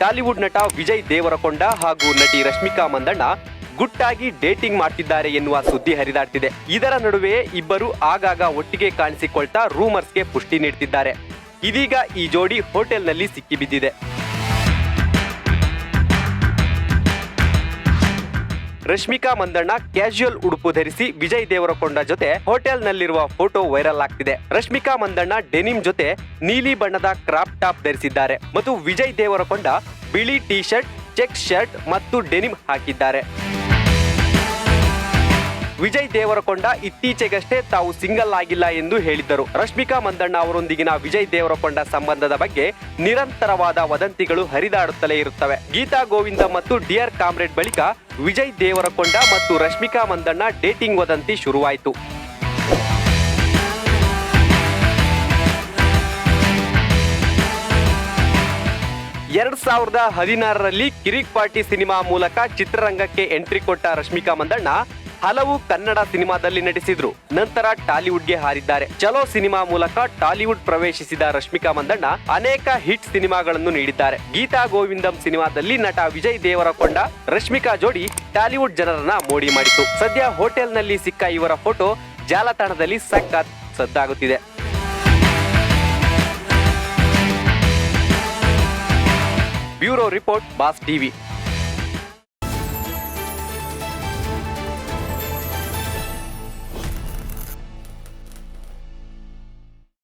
Tollywood ನಟ ವಿಜಯ್ ದೇವರಕೊಂಡ ಹಾಗೂ ನಟಿ ರಶ್ಮಿಕಾ ಮಂದಣ್ಣ ಗುಟ್ಟಾಗಿ ಡೇಟಿಂಗ್ ಮಾಡ್ತಿದ್ದಾರೆ ಎನ್ನುವ ಸುದ್ದಿ ಹರಿದಾಡ್ತಿದೆ. ಇದರ ನಡುವೆ ಇಬ್ಬರು ಆಗಾಗ ಒಟ್ಟಿಗೆ ಕಾಣಿಸಿಕೊಳ್ತಾ ರೂಮರ್ಸ್ಗೆ ಪುಷ್ಟಿ ನೀಡ್ತಿದ್ದಾರೆ. ಇದೀಗ ಈ ಜೋಡಿ ಹೋಟೆಲ್ನಲ್ಲಿ ಸಿಕ್ಕಿಬಿದ್ದಿದೆ. ರಶ್ಮಿಕಾ ಮಂದಣ್ಣ ಕ್ಯಾಶುಯಲ್ ಉಡುಪು ಧರಿಸಿ ವಿಜಯ್ ದೇವರಕೊಂಡ ಜೊತೆ ಹೋಟೆಲ್ನಲ್ಲಿರುವ ಫೋಟೋ ವೈರಲ್ ಆಗ್ತಿದೆ. ರಶ್ಮಿಕಾ ಮಂದಣ್ಣ ಡೆನಿಮ್ ಜೊತೆ ನೀಲಿ ಬಣ್ಣದ ಕ್ರಾಪ್ ಟಾಪ್ ಧರಿಸಿದ್ದಾರೆ ಮತ್ತು ವಿಜಯ್ ದೇವರಕೊಂಡ ಬಿಳಿ ಟಿ ಶರ್ಟ್, ಚೆಕ್ ಶರ್ಟ್ ಮತ್ತು ಡೆನಿಮ್ ಹಾಕಿದ್ದಾರೆ. ವಿಜಯ್ ದೇವರಕೊಂಡ ಇತ್ತೀಚೆಗಷ್ಟೇ ತಾವು ಸಿಂಗಲ್ ಆಗಿಲ್ಲ ಎಂದು ಹೇಳಿದ್ದರು. ರಶ್ಮಿಕಾ ಮಂದಣ್ಣ ಅವರೊಂದಿಗಿನ ವಿಜಯ್ ದೇವರಕೊಂಡ ಸಂಬಂಧದ ಬಗ್ಗೆ ನಿರಂತರವಾದ ವದಂತಿಗಳು ಹರಿದಾಡುತ್ತಲೇ ಇರುತ್ತವೆ. ಗೀತಾ ಗೋವಿಂದ ಮತ್ತು ಡಿಯರ್ ಕಾಮ್ರೇಡ್ ಬಳಿಕ ವಿಜಯ್ ದೇವರಕೊಂಡ ಮತ್ತು ರಶ್ಮಿಕಾ ಮಂದಣ್ಣ ಡೇಟಿಂಗ್ ವದಂತಿ ಶುರುವಾಯಿತು. ಎರಡ್ 2016ರಲ್ಲಿ ಕಿರಿಕ್ ಪಾರ್ಟಿ ಸಿನಿಮಾ ಮೂಲಕ ಚಿತ್ರರಂಗಕ್ಕೆ ಎಂಟ್ರಿ ಕೊಟ್ಟ ರಶ್ಮಿಕಾ ಮಂದಣ್ಣ ಹಲವು ಕನ್ನಡ ಸಿನಿಮಾದಲ್ಲಿ ನಟಿಸಿದ್ರು. ನಂತರ ಟಾಲಿವುಡ್ಗೆ ಹಾರಿದ್ದಾರೆ. ಚಲೋ ಸಿನಿಮಾ ಮೂಲಕ ಟಾಲಿವುಡ್ ಪ್ರವೇಶಿಸಿದ ರಶ್ಮಿಕಾ ಮಂದಣ್ಣ ಅನೇಕ ಹಿಟ್ ಸಿನಿಮಾಗಳನ್ನು ನೀಡಿದ್ದಾರೆ. ಗೀತಾ ಗೋವಿಂದಂ ಸಿನಿಮಾದಲ್ಲಿ ನಟ ವಿಜಯ್ ದೇವರಕೊಂಡ ರಶ್ಮಿಕಾ ಜೋಡಿ ಟಾಲಿವುಡ್ ಜನರನ್ನ ಮೋಡಿ ಮಾಡಿತು. ಸದ್ಯ ಹೋಟೆಲ್ನಲ್ಲಿ ಸಿಕ್ಕ ಇವರ ಫೋಟೋ ಜಾಲತಾಣದಲ್ಲಿ ಸಖತ್ ಸದ್ದಾಗುತ್ತಿದೆ. Bureau report, boss TV.